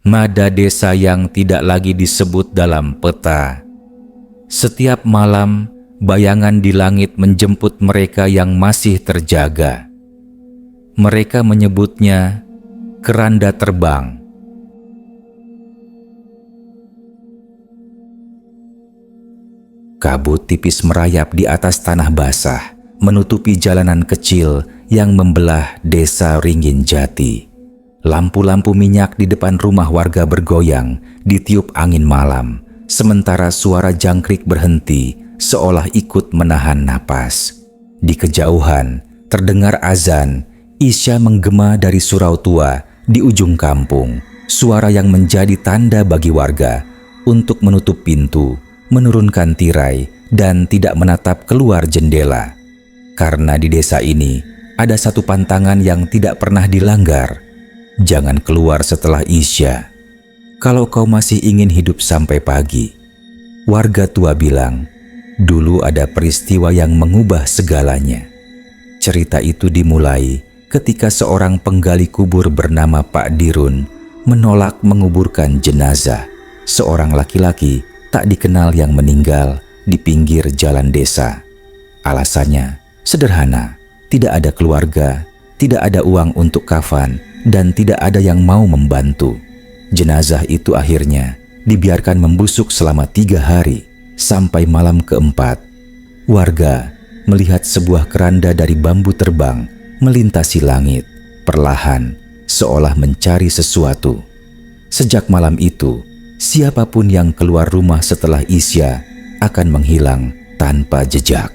nada desa yang tidak lagi disebut dalam peta. Setiap malam, bayangan di langit menjemput mereka yang masih terjaga. Mereka menyebutnya keranda terbang. Kabut tipis merayap di atas tanah basah, menutupi jalanan kecil yang membelah desa Ringgin Jati. Lampu-lampu minyak di depan rumah warga bergoyang ditiup angin malam, sementara suara jangkrik berhenti seolah ikut menahan napas. Di kejauhan terdengar azan Isya menggema dari surau tua di ujung kampung, suara yang menjadi tanda bagi warga untuk menutup pintu, menurunkan tirai, dan tidak menatap keluar jendela. Karena di desa ini ada satu pantangan yang tidak pernah dilanggar. Jangan keluar setelah Isya kalau kau masih ingin hidup sampai pagi. Warga tua bilang, dulu ada peristiwa yang mengubah segalanya. Cerita itu dimulai ketika seorang penggali kubur bernama Pak Dirun menolak menguburkan jenazah seorang laki-laki tak dikenal yang meninggal di pinggir jalan desa. Alasannya sederhana, tidak ada keluarga, tidak ada uang untuk kafan, dan tidak ada yang mau membantu. Jenazah itu akhirnya dibiarkan membusuk selama 3 hari sampai malam keempat. Warga melihat sebuah keranda dari bambu terbang melintasi langit, perlahan seolah mencari sesuatu. Sejak malam itu, siapapun yang keluar rumah setelah Isya akan menghilang tanpa jejak.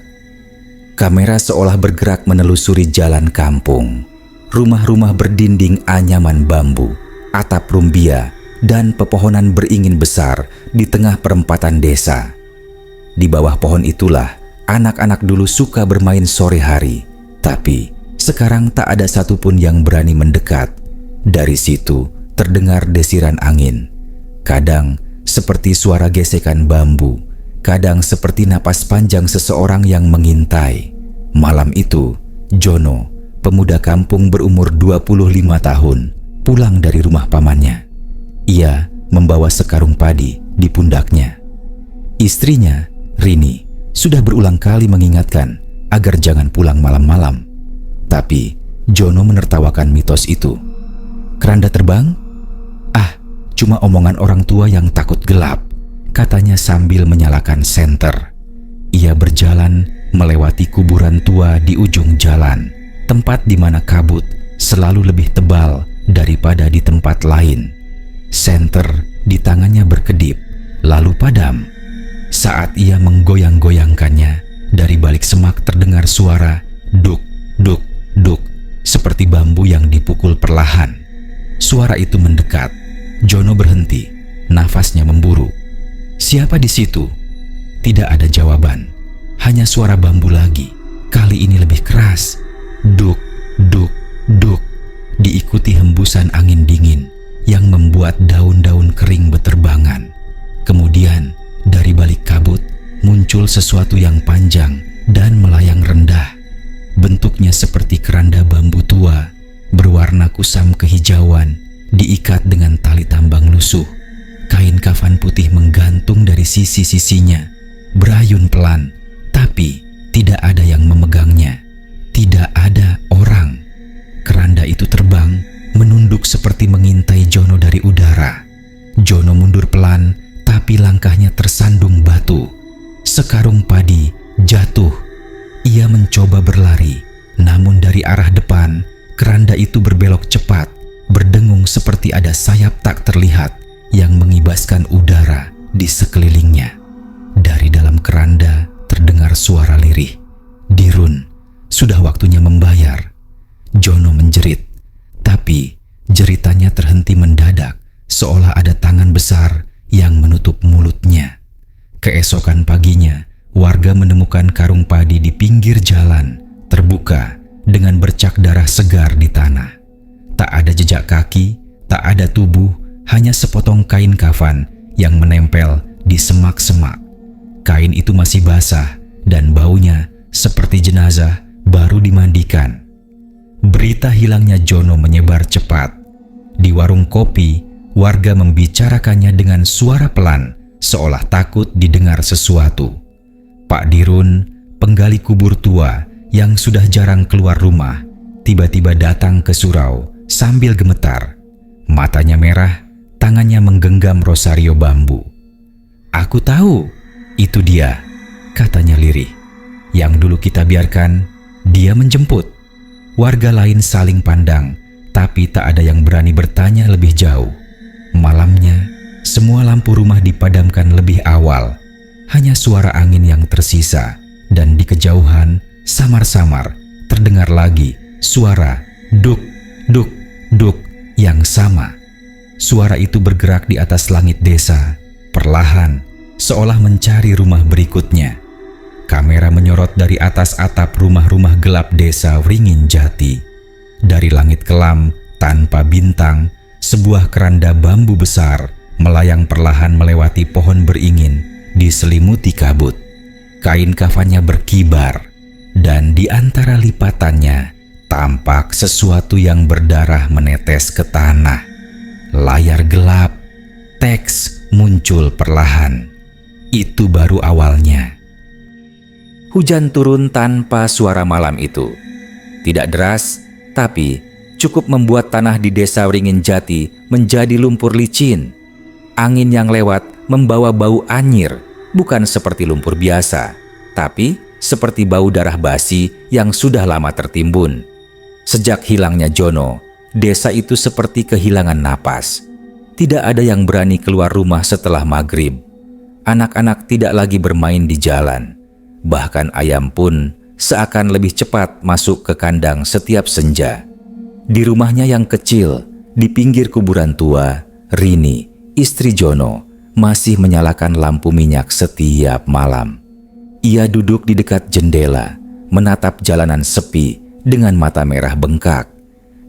Kamera seolah bergerak menelusuri jalan kampung. Rumah-rumah berdinding anyaman bambu, atap rumbia, dan pepohonan beringin besar di tengah perempatan desa. Di bawah pohon itulah anak-anak dulu suka bermain sore hari, tapi sekarang tak ada satupun yang berani mendekat. Dari situ terdengar desiran angin. Kadang seperti suara gesekan bambu, kadang seperti napas panjang seseorang yang mengintai. Malam itu, Jono, pemuda kampung berumur 25 tahun, pulang dari rumah pamannya. Ia membawa sekarung padi di pundaknya. Istrinya, Rini, sudah berulang kali mengingatkan agar jangan pulang malam-malam. Tapi Jono menertawakan mitos itu. Keranda terbang? Ah, cuma omongan orang tua yang takut gelap, katanya sambil menyalakan senter. Ia berjalan melewati kuburan tua di ujung jalan, tempat di mana kabut selalu lebih tebal daripada di tempat lain. Senter di tangannya berkedip, lalu padam. Saat ia menggoyang-goyangkannya, dari balik semak terdengar suara duk, duk, duk, seperti bambu yang dipukul perlahan. Suara itu mendekat. Jono berhenti, nafasnya memburu. Siapa di situ? Tidak ada jawaban, hanya suara bambu lagi. Kali ini lebih keras. Duk, duk, duk, diikuti hembusan angin dingin yang membuat daun-daun kering beterbangan. Kemudian dari balik kabut muncul sesuatu yang panjang dan melayang rendah. Bentuknya seperti keranda bambu tua, berwarna kusam kehijauan, diikat dengan tali tambang lusuh. Kain kafan putih menggantung dari sisi-sisinya, berayun pelan, tapi tidak ada yang memegangnya. Tidak ada orang. Keranda itu terbang, menunduk seperti mengintai Jono dari udara. Jono mundur pelan, tapi langkahnya tersandung batu. Sekarung padi jatuh. Ia mencoba berlari, namun dari arah depan, keranda itu berbelok cepat, berdengung seperti ada sayap tak terlihat yang mengibaskan udara di sekelilingnya. Dari dalam keranda terdengar suara lirih. Dirun, sudah waktunya membayar. Jono menjerit, tapi jeritannya terhenti mendadak, seolah ada tangan besar yang menutup mulutnya. Keesokan paginya, warga menemukan karung padi di pinggir jalan, terbuka dengan bercak darah segar di tanah. Tak ada jejak kaki, tak ada tubuh, hanya sepotong kain kafan yang menempel di semak-semak. Kain itu masih basah dan baunya seperti jenazah baru dimandikan. Berita hilangnya Jono menyebar cepat. Di warung kopi, Warga membicarakannya dengan suara pelan, seolah takut didengar sesuatu. Pak Dirun, penggali kubur tua yang sudah jarang keluar rumah, tiba-tiba datang ke surau sambil gemetar. Matanya merah, tangannya menggenggam rosario bambu. "Aku tahu, itu dia," katanya lirih. "Yang dulu kita biarkan, dia menjemput." Warga lain saling pandang, tapi tak ada yang berani bertanya lebih jauh. Malamnya, semua lampu rumah dipadamkan lebih awal. Hanya suara angin yang tersisa, dan di kejauhan, samar-samar, terdengar lagi suara duk, duk, duk yang sama. Suara itu bergerak di atas langit desa, perlahan, seolah mencari rumah berikutnya. Kamera menyorot dari atas atap rumah-rumah gelap desa Wringin Jati. Dari langit kelam, tanpa bintang, sebuah keranda bambu besar melayang perlahan melewati pohon beringin, diselimuti kabut. Kain kafannya berkibar, dan di antara lipatannya tampak sesuatu yang berdarah menetes ke tanah. Layar gelap, teks muncul perlahan. Itu baru awalnya. Hujan turun tanpa suara malam itu. Tidak deras, tapi cukup membuat tanah di desa Wringin Jati menjadi lumpur licin. Angin yang lewat membawa bau anyir, bukan seperti lumpur biasa, tapi seperti bau darah basi yang sudah lama tertimbun. Sejak hilangnya Jono, desa itu seperti kehilangan napas. Tidak ada yang berani keluar rumah setelah maghrib. Anak-anak tidak lagi bermain di jalan. Bahkan ayam pun seakan lebih cepat masuk ke kandang setiap senja. Di rumahnya yang kecil, di pinggir kuburan tua, Rini, istri Jono, masih menyalakan lampu minyak setiap malam. Ia duduk di dekat jendela, menatap jalanan sepi dengan mata merah bengkak.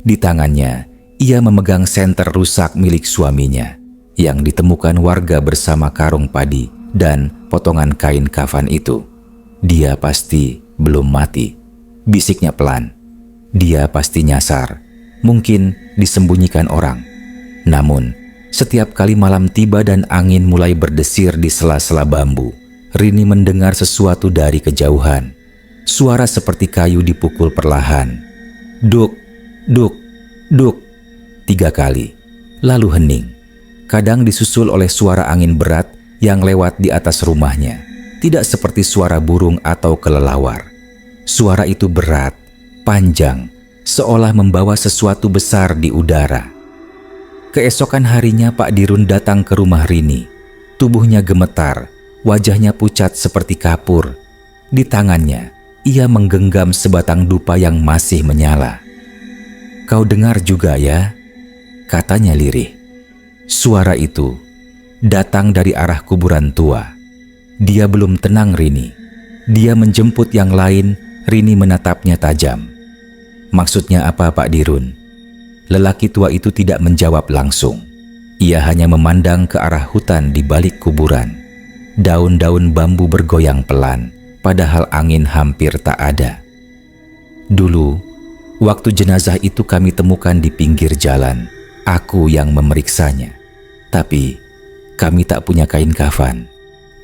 Di tangannya, ia memegang senter rusak milik suaminya, yang ditemukan warga bersama karung padi dan potongan kain kafan itu. "Dia pasti belum mati," bisiknya pelan. "Dia pasti nyasar. Mungkin disembunyikan orang." Namun, setiap kali malam tiba dan angin mulai berdesir di sela-sela bambu, Rini mendengar sesuatu dari kejauhan. Suara seperti kayu dipukul perlahan. Duk, duk, duk. 3 kali, lalu hening. Kadang disusul oleh suara angin berat yang lewat di atas rumahnya. Tidak seperti suara burung atau kelelawar. Suara itu berat, panjang, seolah membawa sesuatu besar di udara. Keesokan harinya Pak Dirun datang ke rumah Rini. Tubuhnya gemetar, wajahnya pucat seperti kapur. Di tangannya, ia menggenggam sebatang dupa yang masih menyala. "Kau dengar juga ya?" katanya lirih. Suara itu datang dari arah kuburan tua. Dia belum tenang Rini. Dia menjemput yang lain, Rini menatapnya tajam. "Maksudnya apa, Pak Dirun?" Lelaki tua itu tidak menjawab langsung. Ia hanya memandang ke arah hutan di balik kuburan. Daun-daun bambu bergoyang pelan, padahal angin hampir tak ada. "Dulu, waktu jenazah itu kami temukan di pinggir jalan. Aku yang memeriksanya. Tapi kami tak punya kain kafan.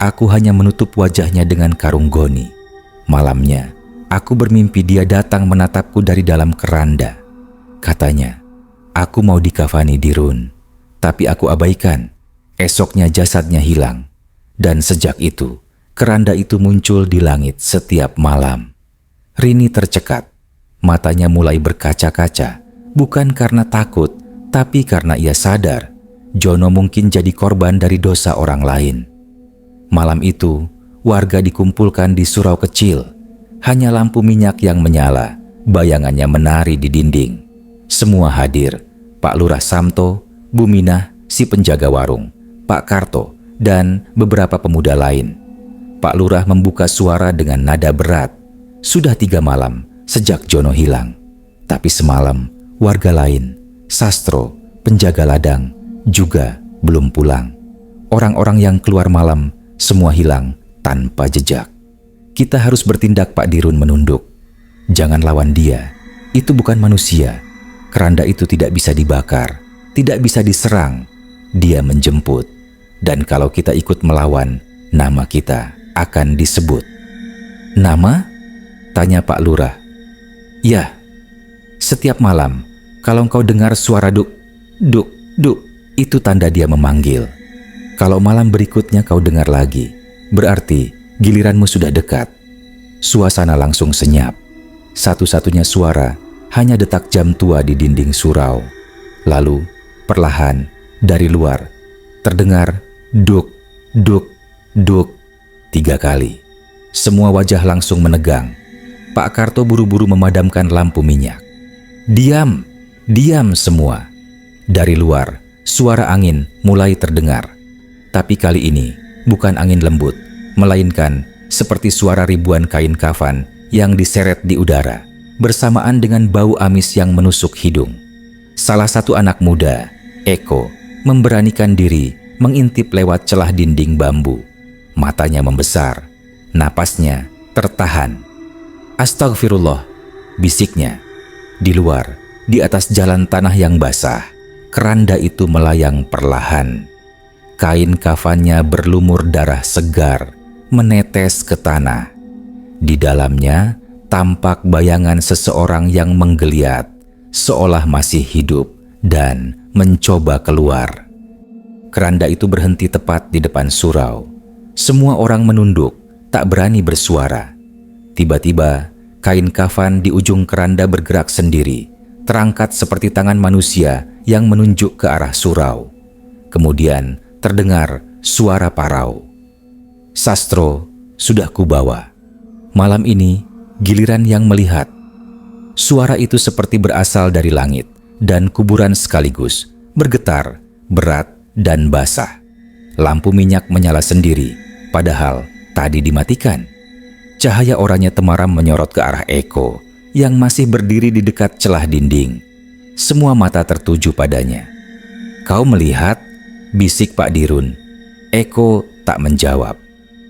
Aku hanya menutup wajahnya dengan karung goni. Malamnya, aku bermimpi dia datang menatapku dari dalam keranda. Katanya, aku mau dikafani Dirun, tapi aku abaikan. Esoknya jasadnya hilang. Dan sejak itu, keranda itu muncul di langit setiap malam." Rini tercekat. Matanya mulai berkaca-kaca, bukan karena takut, tapi karena ia sadar Jono mungkin jadi korban dari dosa orang lain. Malam itu, warga dikumpulkan di surau kecil. Hanya lampu minyak yang menyala, bayangannya menari di dinding. Semua hadir, Pak Lurah Samto, Bu Minah, si penjaga warung, Pak Karto, dan beberapa pemuda lain. Pak Lurah membuka suara dengan nada berat. "Sudah 3 malam sejak Jono hilang. Tapi semalam, warga lain, Sastro, penjaga ladang, juga belum pulang. Orang-orang yang keluar malam, semua hilang tanpa jejak. Kita harus bertindak." Pak Dirun menunduk. "Jangan lawan dia. Itu bukan manusia. Keranda itu tidak bisa dibakar, tidak bisa diserang. dia menjemput. Dan kalau kita ikut melawan, nama kita akan disebut." "Nama?" tanya Pak Lurah. "Ya, setiap malam kalau engkau dengar suara duk, duk, duk, itu tanda dia memanggil. Kalau malam berikutnya kau dengar lagi, berarti giliranmu sudah dekat." Suasana langsung senyap. Satu-satunya suara hanya detak jam tua di dinding surau. Lalu, perlahan, dari luar, terdengar duk, duk, duk 3 kali. Semua wajah langsung menegang. Pak Karto buru-buru memadamkan lampu minyak. "Diam, diam semua." Dari luar, suara angin mulai terdengar. Tapi kali ini bukan angin lembut, melainkan seperti suara ribuan kain kafan yang diseret di udara, bersamaan dengan bau amis yang menusuk hidung. Salah satu anak muda, Eko, memberanikan diri mengintip lewat celah dinding bambu. Matanya membesar, napasnya tertahan. "Astagfirullah," bisiknya. Di luar, di atas jalan tanah yang basah, keranda itu melayang perlahan. Kain kafannya berlumur darah segar, menetes ke tanah. Di dalamnya tampak bayangan seseorang yang menggeliat, seolah masih hidup dan mencoba keluar. Keranda itu berhenti tepat di depan surau. Semua orang menunduk, tak berani bersuara. Tiba-tiba, kain kafan di ujung keranda bergerak sendiri, terangkat seperti tangan manusia yang menunjuk ke arah surau. Kemudian terdengar suara parau. "Sastro sudah kubawa. Malam ini giliran yang melihat." Suara itu seperti berasal dari langit dan kuburan sekaligus, bergetar, berat dan basah. Lampu minyak menyala sendiri, padahal tadi dimatikan. Cahaya oranye temaram menyorot ke arah Eko yang masih berdiri di dekat celah dinding. Semua mata tertuju padanya. "Kau melihat?" bisik Pak Dirun. Eko tak menjawab.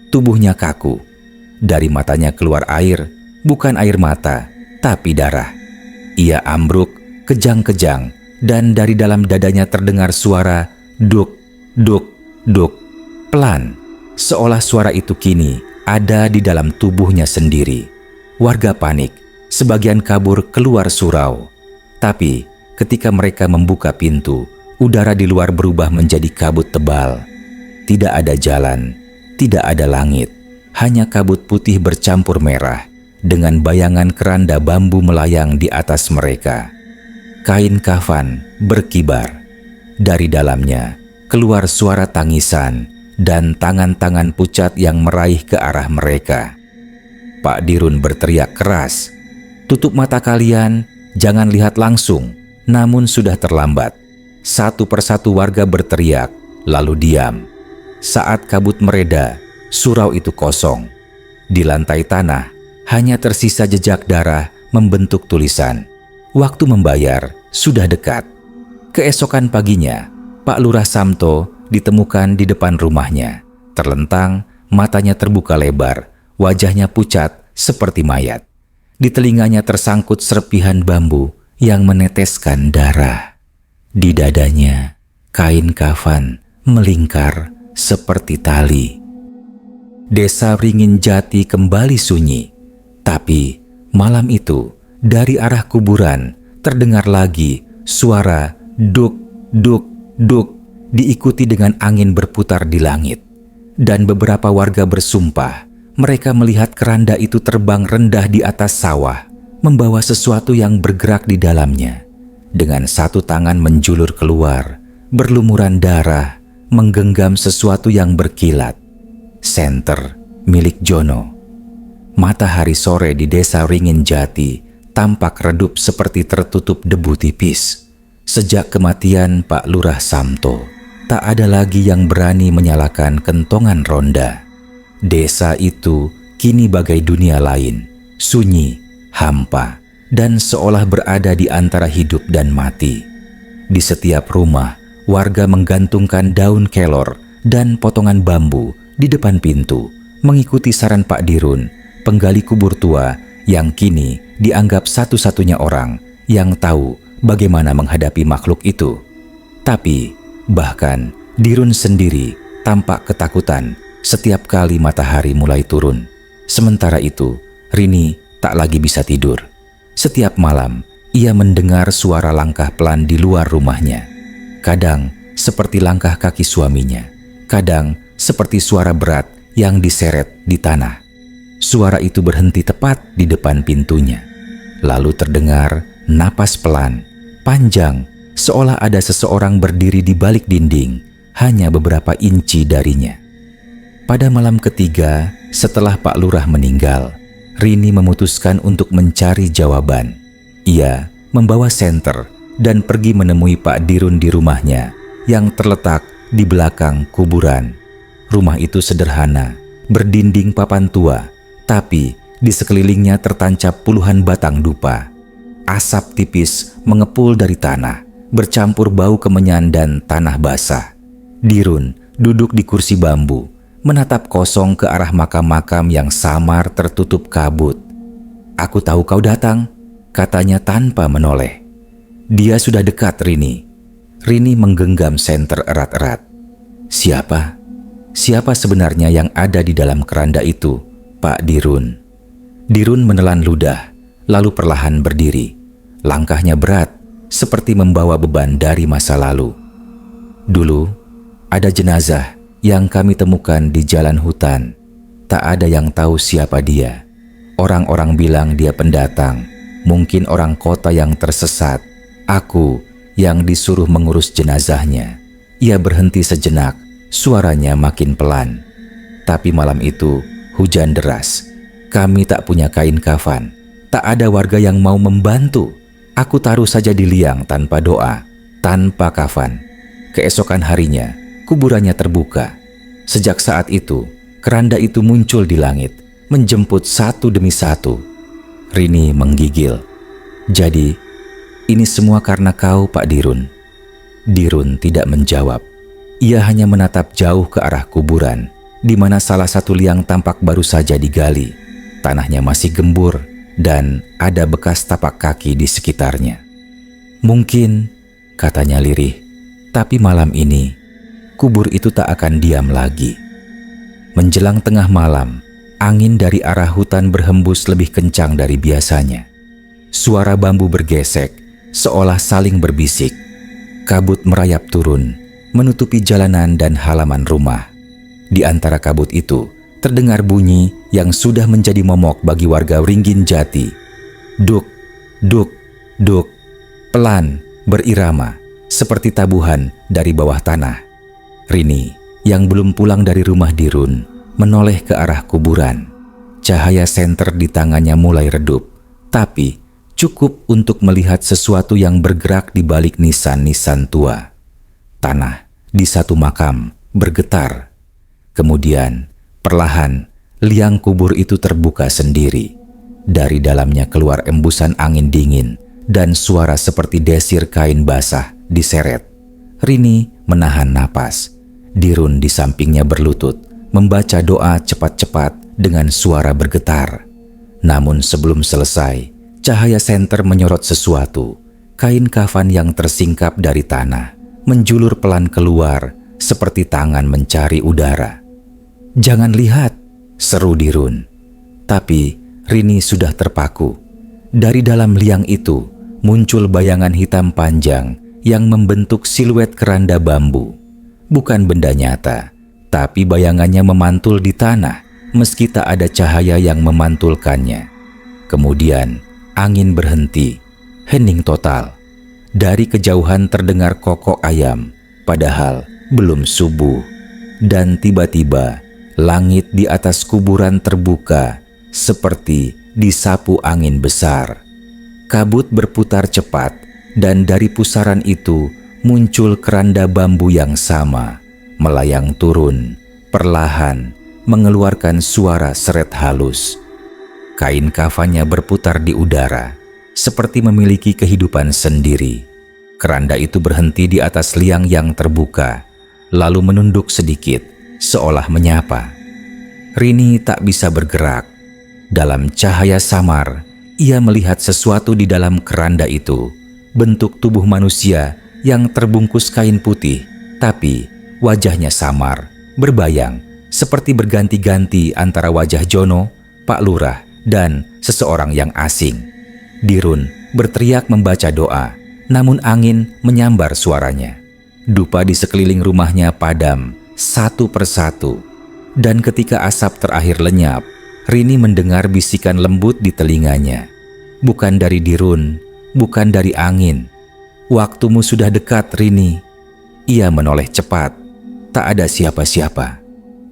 Tubuhnya kaku. Dari matanya keluar air, bukan air mata, tapi darah. Ia ambruk, kejang-kejang, dan dari dalam dadanya terdengar suara duk, duk, duk. Pelan, seolah suara itu kini ada di dalam tubuhnya sendiri. Warga panik, sebagian kabur keluar surau. Tapi ketika mereka membuka pintu, udara di luar berubah menjadi kabut tebal. Tidak ada jalan, tidak ada langit, hanya kabut putih bercampur merah dengan bayangan keranda bambu melayang di atas mereka. Kain kafan berkibar. Dari dalamnya keluar suara tangisan dan tangan-tangan pucat yang meraih ke arah mereka. Pak Dirun berteriak keras, "Tutup mata kalian, jangan lihat langsung." Namun sudah terlambat. Satu persatu warga berteriak, lalu diam. Saat kabut mereda, surau itu kosong. Di lantai tanah hanya tersisa jejak darah membentuk tulisan. Waktu membayar sudah dekat. Keesokan paginya, Pak Lurah Samto ditemukan di depan rumahnya. Terlentang, matanya terbuka lebar, wajahnya pucat seperti mayat. Di telinganya tersangkut serpihan bambu yang meneteskan darah. Di dadanya, kain kafan melingkar seperti tali. Desa Ringin Jati kembali sunyi. Tapi malam itu, dari arah kuburan terdengar lagi suara duk, duk, duk, diikuti dengan angin berputar di langit. Dan beberapa warga bersumpah mereka melihat keranda itu terbang rendah di atas sawah, membawa sesuatu yang bergerak di dalamnya. Dengan satu tangan menjulur keluar, berlumuran darah, menggenggam sesuatu yang berkilat. Senter milik Jono. Matahari sore di desa Ringin Jati tampak redup seperti tertutup debu tipis. Sejak kematian Pak Lurah Samto, tak ada lagi yang berani menyalakan kentongan ronda. Desa itu kini bagai dunia lain, sunyi, hampa, dan seolah berada di antara hidup dan mati. Di setiap rumah, warga menggantungkan daun kelor dan potongan bambu di depan pintu, mengikuti saran Pak Dirun, penggali kubur tua yang kini dianggap satu-satunya orang yang tahu bagaimana menghadapi makhluk itu. Tapi Bahkan Dirun sendiri tampak ketakutan setiap kali matahari mulai turun. Sementara itu, Rini tak lagi bisa tidur. Setiap malam, ia mendengar suara langkah pelan di luar rumahnya. Kadang seperti langkah kaki suaminya, kadang seperti suara berat yang diseret di tanah. Suara itu berhenti tepat di depan pintunya. Lalu terdengar napas pelan, panjang, seolah ada seseorang berdiri di balik dinding, hanya beberapa inci darinya. Pada malam ketiga, setelah Pak Lurah meninggal, Rini memutuskan untuk mencari jawaban. Ia membawa senter dan pergi menemui Pak Dirun di rumahnya yang terletak di belakang kuburan. Rumah itu sederhana, berdinding papan tua, tapi di sekelilingnya tertancap puluhan batang dupa. Asap tipis mengepul dari tanah, bercampur bau kemenyan dan tanah basah. Dirun duduk di kursi bambu, menatap kosong ke arah makam-makam yang samar tertutup kabut. "Aku tahu kau datang," katanya tanpa menoleh. Dia sudah dekat, Rini. Rini menggenggam senter erat-erat. Siapa? Siapa sebenarnya yang ada di dalam keranda itu, Pak Dirun? Dirun menelan ludah, lalu perlahan berdiri. Langkahnya berat, seperti membawa beban dari masa lalu. "Dulu, ada jenazah yang kami temukan di jalan hutan. Tak ada yang tahu siapa dia. Orang-orang bilang dia pendatang, mungkin orang kota yang tersesat. Aku yang disuruh mengurus jenazahnya." Ia berhenti sejenak, suaranya makin pelan. "Tapi malam itu hujan deras. Kami tak punya kain kafan. Tak ada warga yang mau membantu. Aku taruh saja di liang tanpa doa, tanpa kafan. Keesokan harinya, kuburannya terbuka. Sejak saat itu, keranda itu muncul di langit, menjemput satu demi satu." Rini menggigil. "Jadi, ini semua karena kau, Pak Dirun?" Dirun tidak menjawab. Ia hanya menatap jauh ke arah kuburan, di mana salah satu liang tampak baru saja digali. Tanahnya masih gembur, dan ada bekas tapak kaki di sekitarnya. "Mungkin," katanya lirih, "tapi malam ini, kubur itu tak akan diam lagi." Menjelang tengah malam, angin dari arah hutan berhembus lebih kencang dari biasanya. Suara bambu bergesek, seolah saling berbisik. Kabut merayap turun, menutupi jalanan dan halaman rumah. Di antara kabut itu, terdengar bunyi yang sudah menjadi momok bagi warga Ringgin Jati. Duk, duk, duk, pelan, berirama, seperti tabuhan dari bawah tanah. Rini, yang belum pulang dari rumah Dirun, menoleh ke arah kuburan. Cahaya senter di tangannya mulai redup, tapi cukup untuk melihat sesuatu yang bergerak di balik nisan-nisan tua. Tanah di satu makam bergetar. Kemudian, perlahan, liang kubur itu terbuka sendiri. Dari dalamnya keluar embusan angin dingin dan suara seperti desir kain basah diseret. Rini menahan napas. Dirun di sampingnya berlutut, membaca doa cepat-cepat dengan suara bergetar. Namun sebelum selesai, cahaya senter menyorot sesuatu. Kain kafan yang tersingkap dari tanah menjulur pelan keluar seperti tangan mencari udara. "Jangan lihat," seru Dirun. Tapi Rini sudah terpaku. Dari dalam liang itu muncul bayangan hitam panjang yang membentuk siluet keranda bambu. Bukan benda nyata, tapi bayangannya memantul di tanah meski tak ada cahaya yang memantulkannya. Kemudian angin berhenti, hening total. Dari kejauhan terdengar kokok ayam, padahal belum subuh. Dan tiba-tiba langit di atas kuburan terbuka seperti disapu angin besar. Kabut berputar cepat, dan dari pusaran itu muncul keranda bambu yang sama, melayang turun, perlahan, mengeluarkan suara seret halus. Kain kafannya berputar di udara, seperti memiliki kehidupan sendiri. Keranda itu berhenti di atas liang yang terbuka, lalu menunduk sedikit, seolah menyapa. Rini tak bisa bergerak. Dalam cahaya samar, ia melihat sesuatu di dalam keranda itu, bentuk tubuh manusia yang terbungkus kain putih, Tapi wajahnya samar, berbayang, seperti berganti-ganti antara wajah Jono, Pak Lurah, dan seseorang yang asing. Dirun berteriak membaca doa, namun angin menyambar suaranya. Dupa di sekeliling rumahnya padam satu persatu. Dan ketika asap terakhir lenyap, Rini mendengar bisikan lembut di telinganya. Bukan dari Dirun, bukan dari angin. Waktumu sudah dekat, Rini. Ia menoleh cepat. Tak ada siapa-siapa.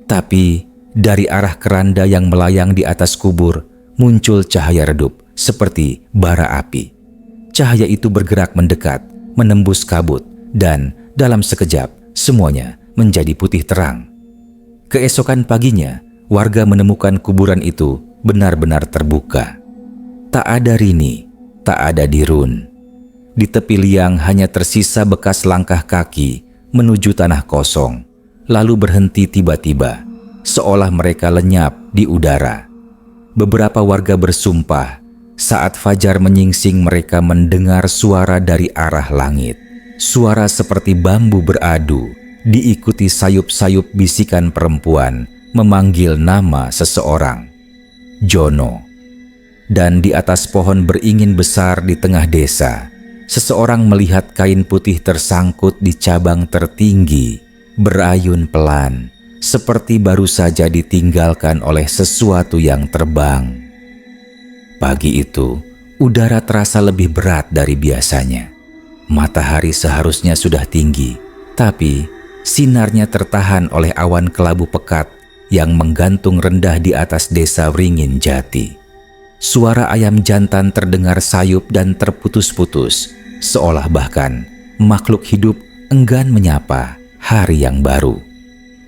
Tapi dari arah keranda yang melayang di atas kubur muncul cahaya redup seperti bara api. Cahaya itu bergerak mendekat, menembus kabut, dan dalam sekejap semuanya menjadi putih terang. Keesokan paginya, warga menemukan kuburan itu benar-benar terbuka. Tak ada Rini, tak ada Dirun. Di tepi liang hanya tersisa bekas langkah kaki menuju tanah kosong, lalu berhenti tiba-tiba, seolah mereka lenyap di udara. Beberapa warga bersumpah, saat fajar menyingsing mereka mendengar suara dari arah langit. Suara seperti bambu beradu, diikuti sayup-sayup bisikan perempuan memanggil nama seseorang. Jono. Dan di atas pohon beringin besar di tengah desa, seseorang melihat kain putih tersangkut di cabang tertinggi, berayun pelan, seperti baru saja ditinggalkan oleh sesuatu yang terbang. Pagi itu, udara terasa lebih berat dari biasanya. Matahari seharusnya sudah tinggi, tapi sinarnya tertahan oleh awan kelabu pekat yang menggantung rendah di atas desa Wringin Jati. Suara ayam jantan terdengar sayup dan terputus-putus, seolah bahkan makhluk hidup enggan menyapa hari yang baru.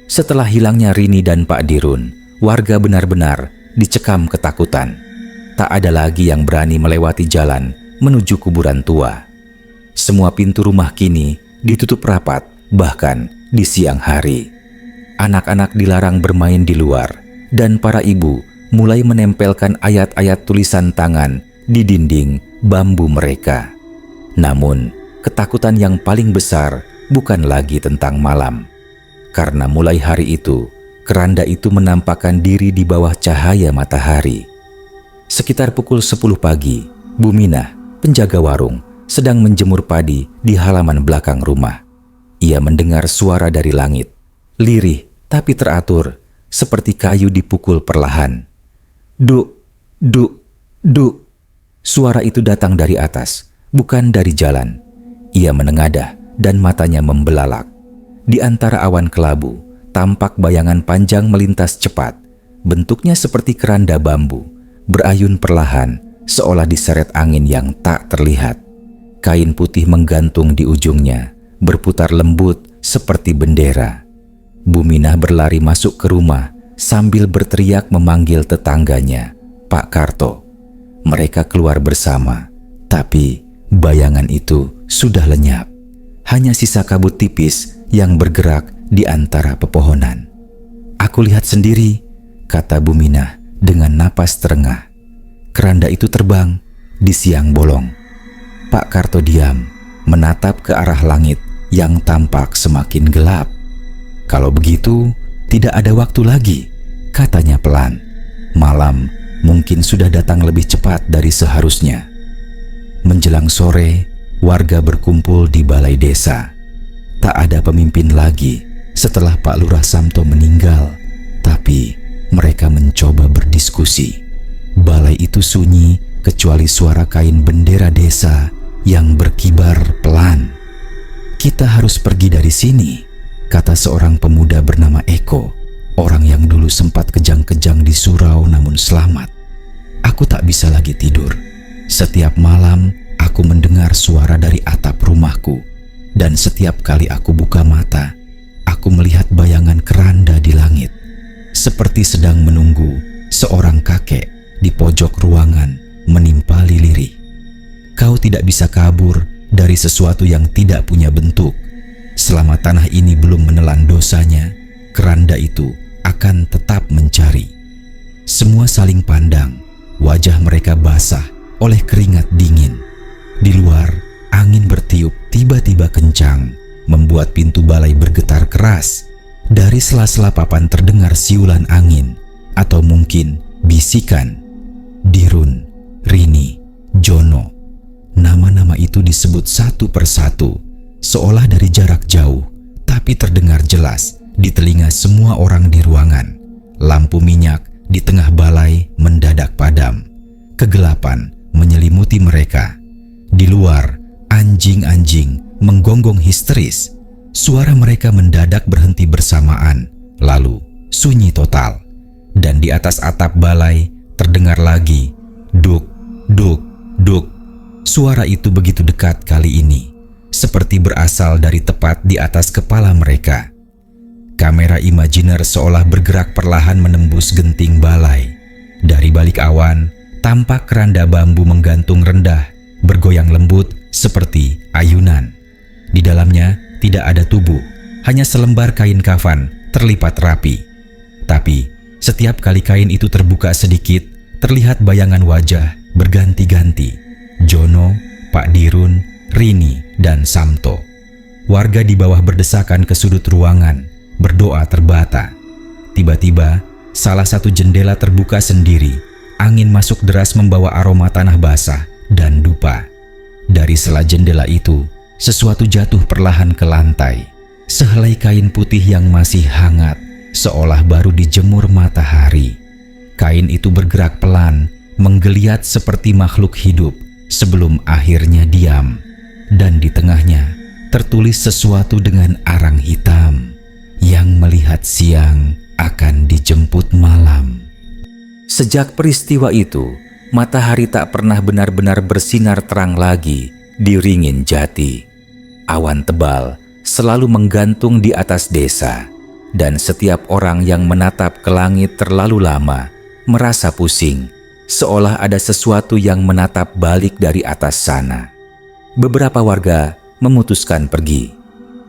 Setelah hilangnya Rini dan Pak Dirun, warga benar-benar dicekam ketakutan. Tak ada lagi yang berani melewati jalan menuju kuburan tua. Semua pintu rumah kini ditutup rapat, bahkan di siang hari. Anak-anak dilarang bermain di luar, dan para ibu mulai menempelkan ayat-ayat tulisan tangan di dinding bambu mereka. Namun, ketakutan yang paling besar bukan lagi tentang malam. Karena mulai hari itu, keranda itu menampakkan diri di bawah cahaya matahari. Sekitar pukul 10 pagi, Buminah, penjaga warung, sedang menjemur padi di halaman belakang rumah. Ia mendengar suara dari langit, lirih tapi teratur, seperti kayu dipukul perlahan. Duk, duk, duk. Suara itu datang dari atas, bukan dari jalan. Ia menengadah dan matanya membelalak. Di antara awan kelabu, tampak bayangan panjang melintas cepat. Bentuknya seperti keranda bambu, berayun perlahan, seolah diseret angin yang tak terlihat. Kain putih menggantung di ujungnya, berputar lembut seperti bendera. Buminah berlari masuk ke rumah sambil berteriak memanggil tetangganya, Pak Karto. Mereka keluar bersama, tapi bayangan itu sudah lenyap. Hanya sisa kabut tipis yang bergerak di antara pepohonan. Aku lihat sendiri, kata Buminah dengan napas terengah. Keranda itu terbang di siang bolong. Pak Karto diam, menatap ke arah langit yang tampak semakin gelap. Kalau begitu, tidak ada waktu lagi, katanya pelan. Malam mungkin sudah datang lebih cepat dari seharusnya. Menjelang sore, warga berkumpul di balai desa. Tak ada pemimpin lagi setelah Pak Lurah Samto meninggal, tapi mereka mencoba berdiskusi. Balai itu sunyi kecuali suara kain bendera desa yang berkibar pelan. Kita harus pergi dari sini, kata seorang pemuda bernama Eko, orang yang dulu sempat kejang-kejang di surau namun selamat. Aku tak bisa lagi tidur. Setiap malam aku mendengar suara dari atap rumahku, dan setiap kali aku buka mata, aku melihat bayangan keranda di langit, seperti sedang menunggu seorang kakek di pojok ruangan menimpali lirih. Kau tidak bisa kabur dari sesuatu yang tidak punya bentuk. Selama tanah ini belum menelan dosanya, keranda itu akan tetap mencari. Semua saling pandang, wajah mereka basah oleh keringat dingin. Di luar, angin bertiup tiba-tiba kencang, membuat pintu balai bergetar keras. Dari sela-sela papan terdengar siulan angin atau mungkin bisikan. Dirun, Rini, Jono. Nama-nama itu disebut satu persatu, seolah dari jarak jauh, tapi terdengar jelas di telinga semua orang di ruangan. Lampu minyak di tengah balai mendadak padam. Kegelapan menyelimuti mereka. Di luar, anjing-anjing menggonggong histeris. Suara mereka mendadak berhenti bersamaan, lalu sunyi total. Dan di atas atap balai terdengar lagi duk, duk, duk. Suara itu begitu dekat kali ini, seperti berasal dari tepat di atas kepala mereka. Kamera imajiner seolah bergerak perlahan menembus genting balai. Dari balik awan, tampak keranda bambu menggantung rendah, bergoyang lembut seperti ayunan. Di dalamnya tidak ada tubuh, hanya selembar kain kafan terlipat rapi. Tapi setiap kali kain itu terbuka sedikit, terlihat bayangan wajah berganti-ganti. Jono, Pak Dirun, Rini, dan Samto. Warga di bawah berdesakan ke sudut ruangan, berdoa terbata. Tiba-tiba, salah satu jendela terbuka sendiri. Angin masuk deras membawa aroma tanah basah dan dupa. Dari sela jendela itu, sesuatu jatuh perlahan ke lantai. Sehelai kain putih yang masih hangat, seolah baru dijemur matahari. Kain itu bergerak pelan, menggeliat seperti makhluk hidup sebelum akhirnya diam. Dan di tengahnya tertulis sesuatu dengan arang hitam, yang melihat siang akan dijemput malam. Sejak peristiwa itu, matahari tak pernah benar-benar bersinar terang lagi di Ringin Jati. Awan tebal selalu menggantung di atas desa, dan setiap orang yang menatap ke langit terlalu lama merasa pusing, seolah ada sesuatu yang menatap balik dari atas sana. Beberapa warga memutuskan pergi.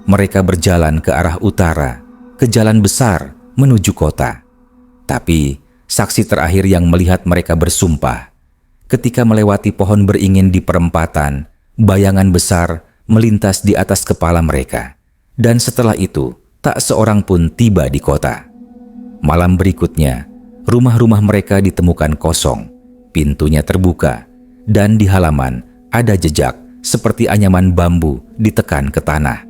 Mereka berjalan ke arah utara, ke jalan besar menuju kota. Tapi saksi terakhir yang melihat mereka bersumpah. Ketika melewati pohon beringin di perempatan, bayangan besar melintas di atas kepala mereka. Dan setelah itu, tak seorang pun tiba di kota. Malam berikutnya, rumah-rumah mereka ditemukan kosong. Pintunya terbuka, dan di halaman ada jejak seperti anyaman bambu ditekan ke tanah.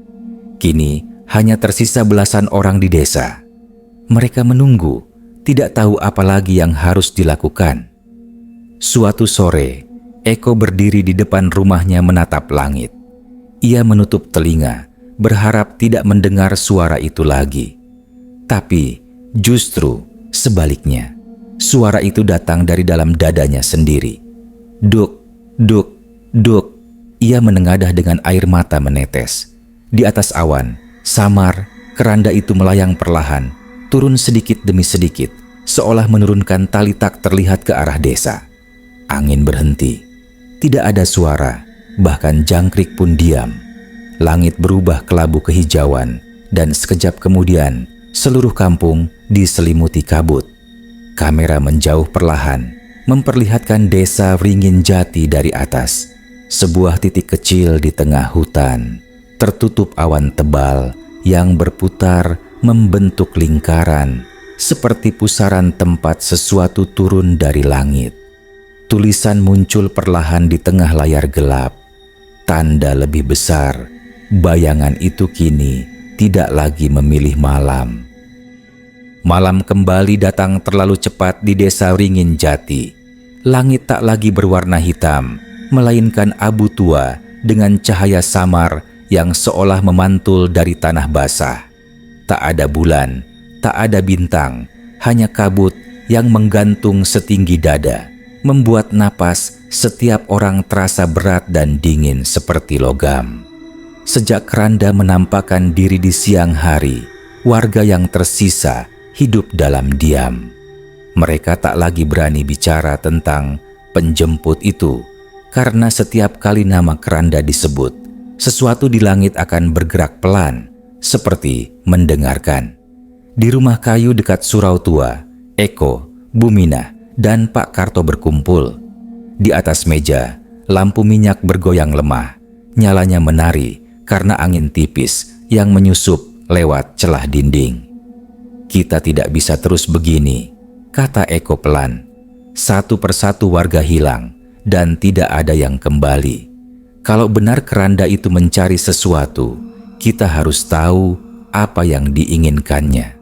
Kini hanya tersisa belasan orang di desa. Mereka menunggu, tidak tahu apa lagi yang harus dilakukan. Suatu sore, Eko berdiri di depan rumahnya menatap langit. Ia menutup telinga, berharap tidak mendengar suara itu lagi. Tapi justru sebaliknya, suara itu datang dari dalam dadanya sendiri. Duk, duk, duk. Ia menengadah dengan air mata menetes. Di atas awan, samar, keranda itu melayang perlahan, turun sedikit demi sedikit, seolah menurunkan tali tak terlihat ke arah desa. Angin berhenti. Tidak ada suara, bahkan jangkrik pun diam. Langit berubah kelabu kehijauan, dan sekejap kemudian seluruh kampung diselimuti kabut. Kamera menjauh perlahan, memperlihatkan desa Ringin Jati dari atas. Sebuah titik kecil di tengah hutan, tertutup awan tebal yang berputar membentuk lingkaran, seperti pusaran tempat sesuatu turun dari langit. Tulisan muncul perlahan di tengah layar gelap. Tanda lebih besar, bayangan itu kini tidak lagi memilih malam. Malam kembali datang terlalu cepat di desa Ringin Jati. Langit tak lagi berwarna hitam, melainkan abu tua dengan cahaya samar yang seolah memantul dari tanah basah. Tak ada bulan, tak ada bintang, hanya kabut yang menggantung setinggi dada, membuat napas setiap orang terasa berat dan dingin seperti logam. Sejak keranda menampakkan diri di siang hari, warga yang tersisa hidup dalam diam. Mereka tak lagi berani bicara tentang penjemput itu, karena setiap kali nama keranda disebut, sesuatu di langit akan bergerak pelan, seperti mendengarkan. Di rumah kayu dekat surau tua, Eko, Buminah, dan Pak Karto berkumpul. Di atas meja, lampu minyak bergoyang lemah. Nyalanya menari karena angin tipis yang menyusup lewat celah dinding. "Kita tidak bisa terus begini," kata Eko pelan. "Satu persatu warga hilang dan tidak ada yang kembali. Kalau benar keranda itu mencari sesuatu, kita harus tahu apa yang diinginkannya."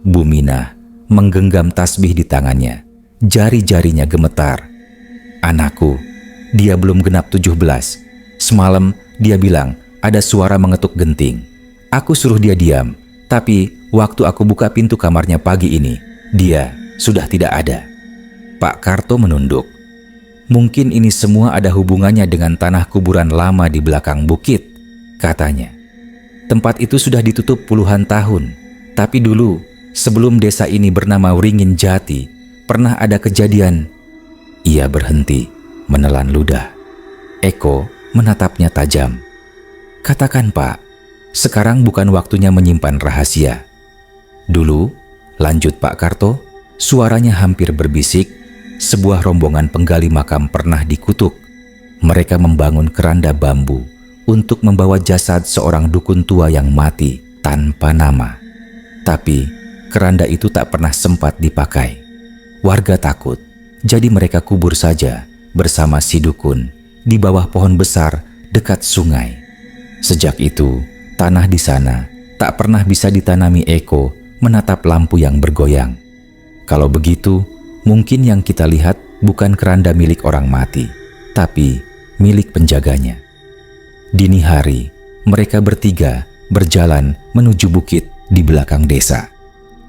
Buminah menggenggam tasbih di tangannya. Jari-jarinya gemetar. "Anakku, dia belum genap 17. Semalam dia bilang ada suara mengetuk genting. Aku suruh dia diam, tapi waktu aku buka pintu kamarnya pagi ini, dia sudah tidak ada." Pak Karto menunduk. "Mungkin ini semua ada hubungannya dengan tanah kuburan lama di belakang bukit," katanya. "Tempat itu sudah ditutup puluhan tahun, tapi dulu sebelum desa ini bernama Wringin Jati, pernah ada kejadian." Ia berhenti, menelan ludah. Eko menatapnya tajam. "Katakan, Pak, sekarang bukan waktunya menyimpan rahasia." "Dulu," lanjut Pak Karto, suaranya hampir berbisik, "sebuah rombongan penggali makam pernah dikutuk. Mereka membangun keranda bambu untuk membawa jasad seorang dukun tua yang mati tanpa nama. Tapi keranda itu tak pernah sempat dipakai. Warga takut, jadi mereka kubur saja bersama si dukun di bawah pohon besar dekat sungai. Sejak itu, tanah di sana tak pernah bisa ditanami." Eko menatap lampu yang bergoyang. "Kalau begitu, mungkin yang kita lihat bukan keranda milik orang mati, tapi milik penjaganya." Dini hari, mereka bertiga berjalan menuju bukit di belakang desa.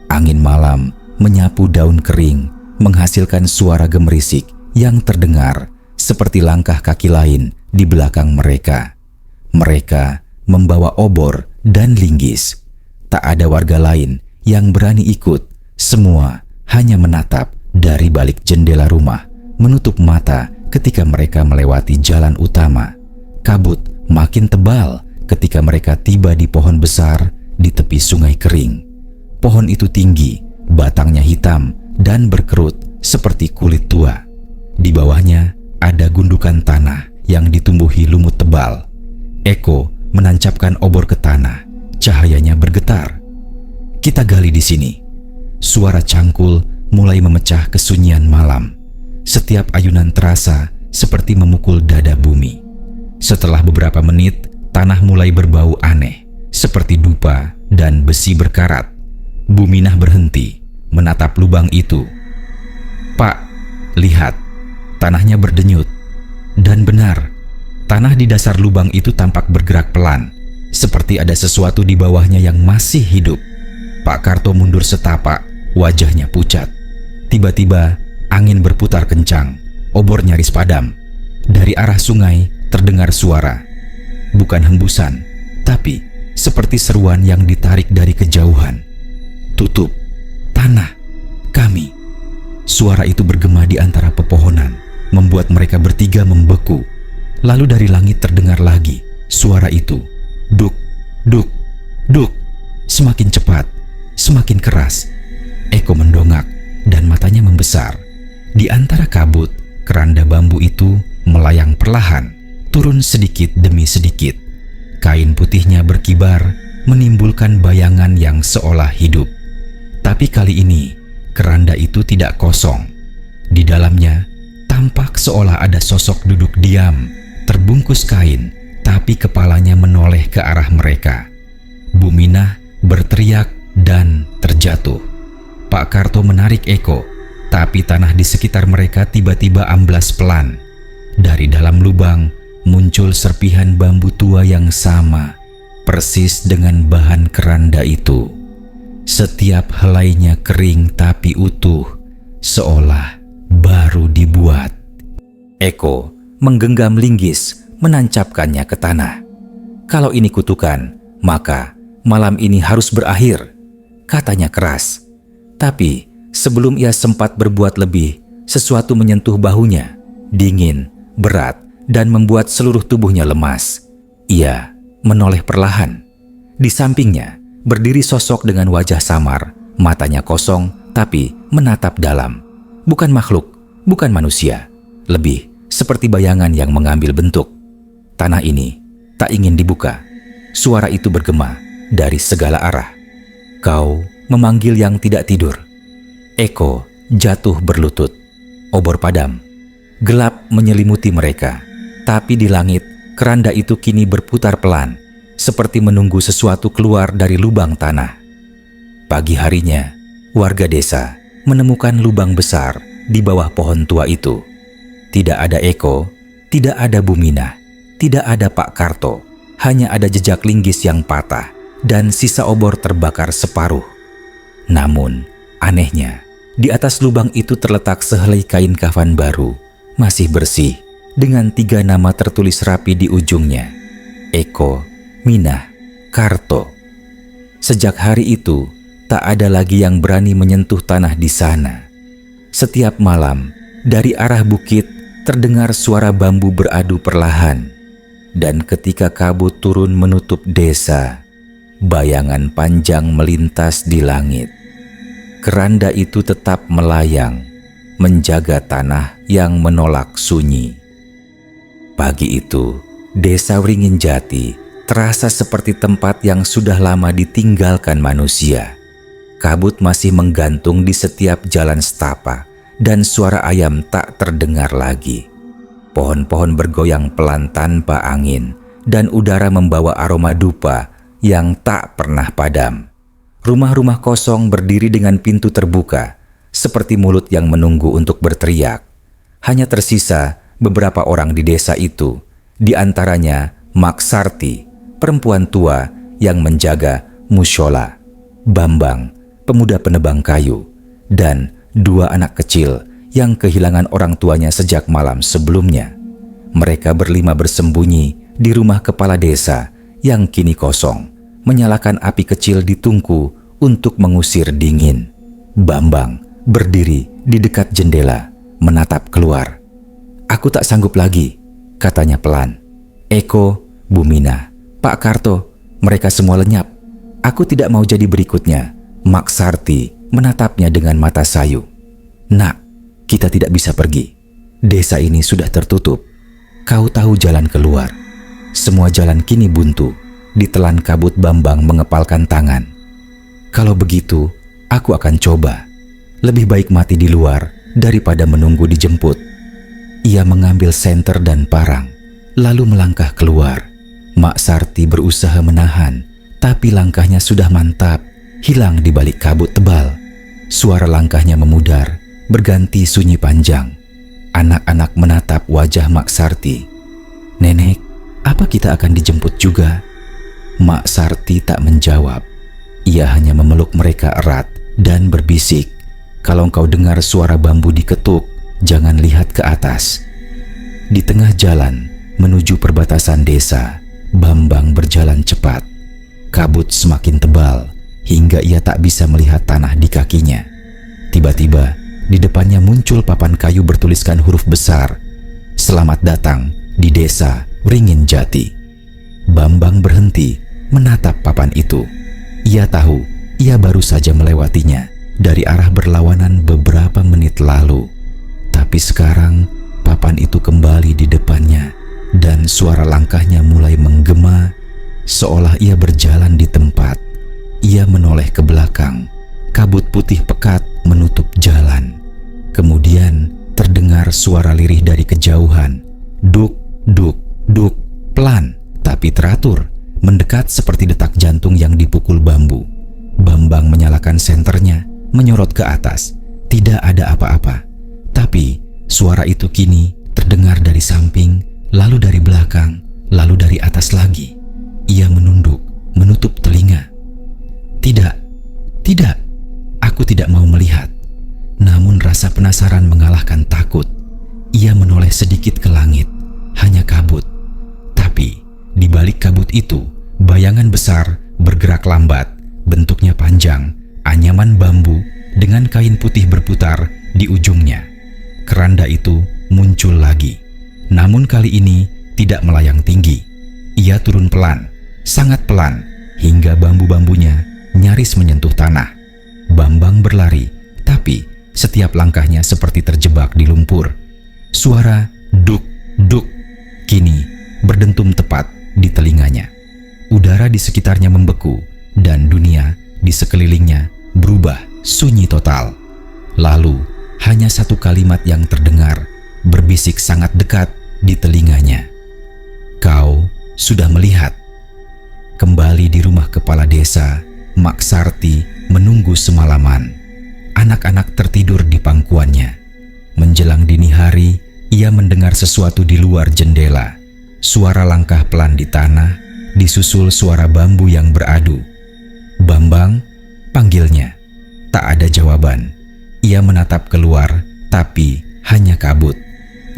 Angin malam menyapu daun kering, menghasilkan suara gemerisik yang terdengar seperti langkah kaki lain di belakang mereka. Mereka membawa obor dan linggis. Tak ada warga lain yang berani ikut. Semua hanya menatap dari balik jendela rumah, menutup mata ketika mereka melewati jalan utama. Kabut makin tebal ketika mereka tiba di pohon besar di tepi sungai kering. Pohon itu tinggi, batangnya hitam dan berkerut seperti kulit tua. Di bawahnya ada gundukan tanah yang ditumbuhi lumut tebal. Eko menancapkan obor ke tanah, cahayanya bergetar. "Kita gali di sini." Suara cangkul mulai memecah kesunyian malam. Setiap ayunan terasa seperti memukul dada bumi. Setelah beberapa menit, tanah mulai berbau aneh, seperti dupa dan besi berkarat. Buminah berhenti, menatap lubang itu. "Pak, lihat, tanahnya berdenyut." Dan benar, tanah di dasar lubang itu tampak bergerak pelan, seperti ada sesuatu di bawahnya yang masih hidup. Pak Karto mundur setapak, wajahnya pucat. Tiba-tiba, angin berputar kencang, obor nyaris padam. Dari arah sungai terdengar suara. Bukan hembusan, tapi seperti seruan yang ditarik dari kejauhan. "Tutup, tanah, kami." Suara itu bergema di antara pepohonan, membuat mereka bertiga membeku. Lalu dari langit terdengar lagi suara itu. Duk, duk, duk. Semakin cepat, semakin keras. Eko mendongak dan matanya membesar. Di antara kabut, keranda bambu itu melayang perlahan, turun sedikit demi sedikit. Kain putihnya berkibar, menimbulkan bayangan yang seolah hidup. Tapi kali ini, keranda itu tidak kosong. Di dalamnya, tampak seolah ada sosok duduk diam, terbungkus kain, tapi kepalanya menoleh ke arah mereka. Buminah berteriak dan terjatuh. Pak Karto menarik Eko, tapi tanah di sekitar mereka tiba-tiba amblas pelan. Dari dalam lubang, muncul serpihan bambu tua yang sama, persis dengan bahan keranda itu. Setiap helainya kering tapi utuh, seolah baru dibuat. Eko menggenggam linggis, menancapkannya ke tanah. "Kalau ini kutukan, maka malam ini harus berakhir," katanya keras. Tapi sebelum ia sempat berbuat lebih, sesuatu menyentuh bahunya, dingin, berat, dan membuat seluruh tubuhnya lemas. Ia menoleh perlahan. Di sampingnya berdiri sosok dengan wajah samar, matanya kosong tapi menatap dalam. Bukan makhluk, bukan manusia, lebih seperti bayangan yang mengambil bentuk. Tanah ini tak ingin dibuka. suara itu bergema dari segala arah. Kau memanggil yang tidak tidur. Eko jatuh berlutut. Obor padam. Gelap menyelimuti mereka. Tapi di langit, keranda itu kini berputar pelan, seperti menunggu sesuatu keluar dari lubang tanah. Pagi harinya, warga desa menemukan lubang besar di bawah pohon tua itu. Tidak ada Eko, tidak ada Bumina, tidak ada Pak Karto. Hanya ada jejak linggis yang patah dan sisa obor terbakar separuh. Namun, anehnya, di atas lubang itu terletak sehelai kain kafan baru, masih bersih, dengan 3 nama tertulis rapi di ujungnya. Eko, Minah, Karto. Sejak hari itu, tak ada lagi yang berani menyentuh tanah di sana. Setiap malam, dari arah bukit, terdengar suara bambu beradu perlahan. Dan ketika kabut turun menutup desa, bayangan panjang melintas di langit. Keranda itu tetap melayang, menjaga tanah yang menolak sunyi. Pagi itu, desa Wringinjati terasa seperti tempat yang sudah lama ditinggalkan manusia. Kabut masih menggantung di setiap jalan setapak dan suara ayam tak terdengar lagi. Pohon-pohon bergoyang pelan tanpa angin dan udara membawa aroma dupa yang tak pernah padam. Rumah-rumah kosong berdiri dengan pintu terbuka, seperti mulut yang menunggu untuk berteriak. Hanya tersisa beberapa orang di desa itu, di antaranya Mak Sarti, perempuan tua yang menjaga musyola, Bambang, pemuda penebang kayu, dan 2 anak kecil yang kehilangan orang tuanya sejak malam sebelumnya. Mereka berlima bersembunyi di rumah kepala desa yang kini kosong, menyalakan api kecil di tungku untuk mengusir dingin. Bambang berdiri di dekat jendela, menatap keluar. "Aku tak sanggup lagi," katanya pelan. "Eko, Bumina, Pak Karto, mereka semua lenyap. Aku tidak mau jadi berikutnya." Mak Sarti menatapnya dengan mata sayu. "Nak, kita tidak bisa pergi. Desa ini sudah tertutup. Kau tahu jalan keluar. Semua jalan kini buntu." Ditelan kabut, Bambang mengepalkan tangan. "Kalau begitu, aku akan coba. Lebih baik mati di luar daripada menunggu dijemput." Ia mengambil senter dan parang, lalu melangkah keluar. Mak Sarti berusaha menahan, tapi langkahnya sudah mantap, hilang di balik kabut tebal. Suara langkahnya memudar, berganti sunyi panjang. Anak-anak menatap wajah Mak Sarti. "Nenek, apa kita akan dijemput juga?" Mak Sarti tak menjawab. Ia hanya memeluk mereka erat dan berbisik, "Kalau engkau dengar suara bambu diketuk, jangan lihat ke atas." Di tengah jalan menuju perbatasan desa, Bambang berjalan cepat. Kabut semakin tebal hingga ia tak bisa melihat tanah di kakinya. Tiba-tiba di depannya muncul papan kayu bertuliskan huruf besar, "Selamat datang di desa Wringinjati." Bambang berhenti menatap papan itu. Ia tahu ia baru saja melewatinya dari arah berlawanan beberapa menit lalu. Tapi sekarang papan itu kembali di depannya dan suara langkahnya mulai menggema seolah ia berjalan di tempat. Ia menoleh ke belakang. Kabut putih pekat menutup jalan. Kemudian terdengar suara lirih dari kejauhan. Duk, duk, duk, pelan tapi teratur, mendekat seperti detak jantung yang dipukul bambu. Bambang menyalakan senternya, menyorot ke atas. Tidak ada apa-apa. Tapi suara itu kini terdengar dari samping, lalu dari belakang, lalu dari atas lagi. Ia menunduk, menutup telinga. Tidak, aku tidak mau melihat. Namun rasa penasaran mengalahkan takut. Ia menoleh sedikit ke langit, hanya kabut. Tapi di balik kabut itu, bayangan besar bergerak lambat, bentuknya panjang, anyaman bambu dengan kain putih berputar di ujungnya. Keranda itu muncul lagi, namun kali ini tidak melayang tinggi. Ia turun pelan, sangat pelan, hingga bambu-bambunya nyaris menyentuh tanah. Bambang berlari, tapi setiap langkahnya seperti terjebak di lumpur. Suara duk, duk kini berdentum tepat di telinganya. Udara di sekitarnya membeku dan dunia di sekelilingnya berubah sunyi total. Lalu hanya satu kalimat yang terdengar berbisik sangat dekat di telinganya. "Kau sudah melihat." Kembali di rumah kepala desa, Mak Sarti menunggu semalaman. Anak-anak tertidur di pangkuannya. Menjelang dini hari, ia mendengar sesuatu di luar jendela. Suara langkah pelan di tanah, disusul suara bambu yang beradu. "Bambang," panggilnya. Tak ada jawaban. Ia menatap keluar, tapi hanya kabut.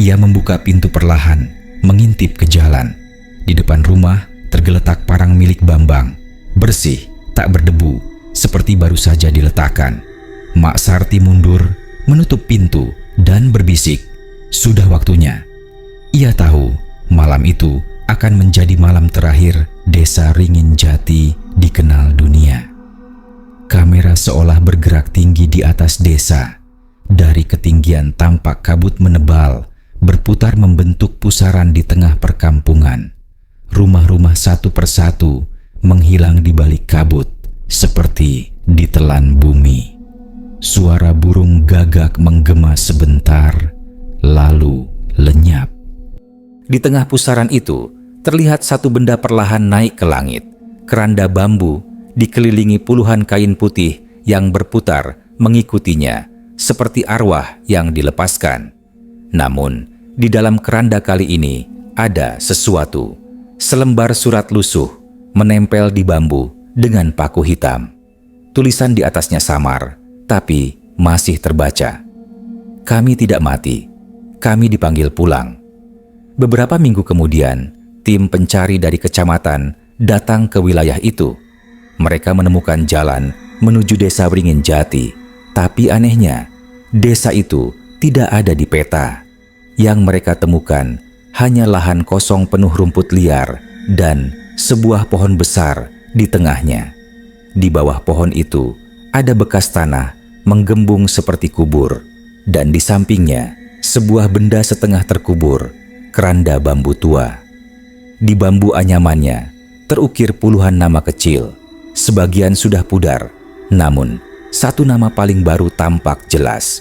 Ia membuka pintu perlahan, mengintip ke jalan. Di depan rumah tergeletak parang milik Bambang. Bersih, tak berdebu, seperti baru saja diletakkan. Mak Sarti mundur, menutup pintu dan berbisik, "Sudah waktunya." Ia tahu malam itu akan menjadi malam terakhir Desa Ringin Jati dikenal dunia. Kamera seolah bergerak tinggi di atas desa. Dari ketinggian tampak kabut menebal, berputar membentuk pusaran di tengah perkampungan. Rumah-rumah satu persatu menghilang di balik kabut, seperti ditelan bumi. Suara burung gagak menggema sebentar, lalu lenyap. Di tengah pusaran itu, terlihat satu benda perlahan naik ke langit. Keranda bambu dikelilingi puluhan kain putih yang berputar mengikutinya, seperti arwah yang dilepaskan. Namun, di dalam keranda kali ini ada sesuatu. Selembar surat lusuh menempel di bambu dengan paku hitam. Tulisan di atasnya samar, tapi masih terbaca. "Kami tidak mati. Kami dipanggil pulang." Beberapa minggu kemudian, tim pencari dari kecamatan datang ke wilayah itu. Mereka menemukan jalan menuju Desa Ringin Jati, tapi anehnya, desa itu tidak ada di peta. Yang mereka temukan hanya lahan kosong penuh rumput liar dan sebuah pohon besar di tengahnya. Di bawah pohon itu ada bekas tanah menggembung seperti kubur, dan di sampingnya sebuah benda setengah terkubur, keranda bambu tua. Di bambu anyamannya terukir puluhan nama kecil. Sebagian sudah pudar, namun satu nama paling baru tampak jelas,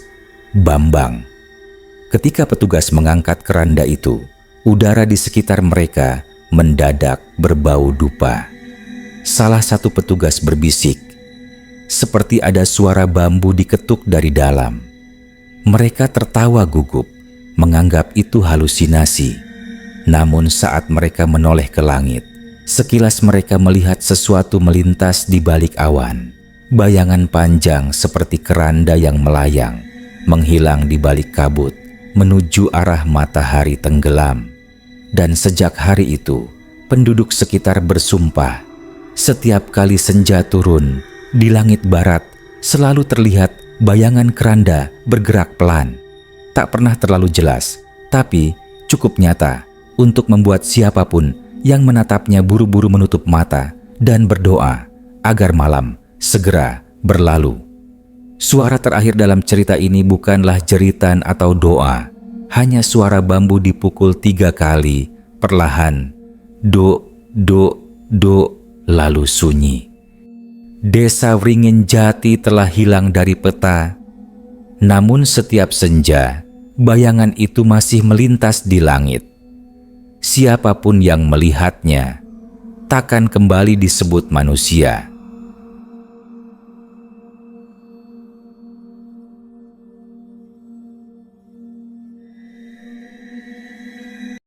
Bambang. Ketika petugas mengangkat keranda itu, udara di sekitar mereka mendadak berbau dupa. Salah satu petugas berbisik, seperti ada suara bambu diketuk dari dalam. Mereka tertawa gugup, menganggap itu halusinasi. Namun saat mereka menoleh ke langit, sekilas mereka melihat sesuatu melintas di balik awan. Bayangan panjang seperti keranda yang melayang, menghilang di balik kabut, menuju arah matahari tenggelam. Dan sejak hari itu, penduduk sekitar bersumpah, setiap kali senja turun, di langit barat selalu terlihat bayangan keranda bergerak pelan. Tak pernah terlalu jelas, tapi cukup nyata untuk membuat siapapun yang menatapnya buru-buru menutup mata dan berdoa agar malam segera berlalu. Suara terakhir dalam cerita ini bukanlah jeritan atau doa, hanya suara bambu dipukul 3 kali, perlahan, do, do, do, lalu sunyi. Desa Ringin Jati telah hilang dari peta, namun setiap senja, bayangan itu masih melintas di langit. Siapapun yang melihatnya, takkan kembali disebut manusia.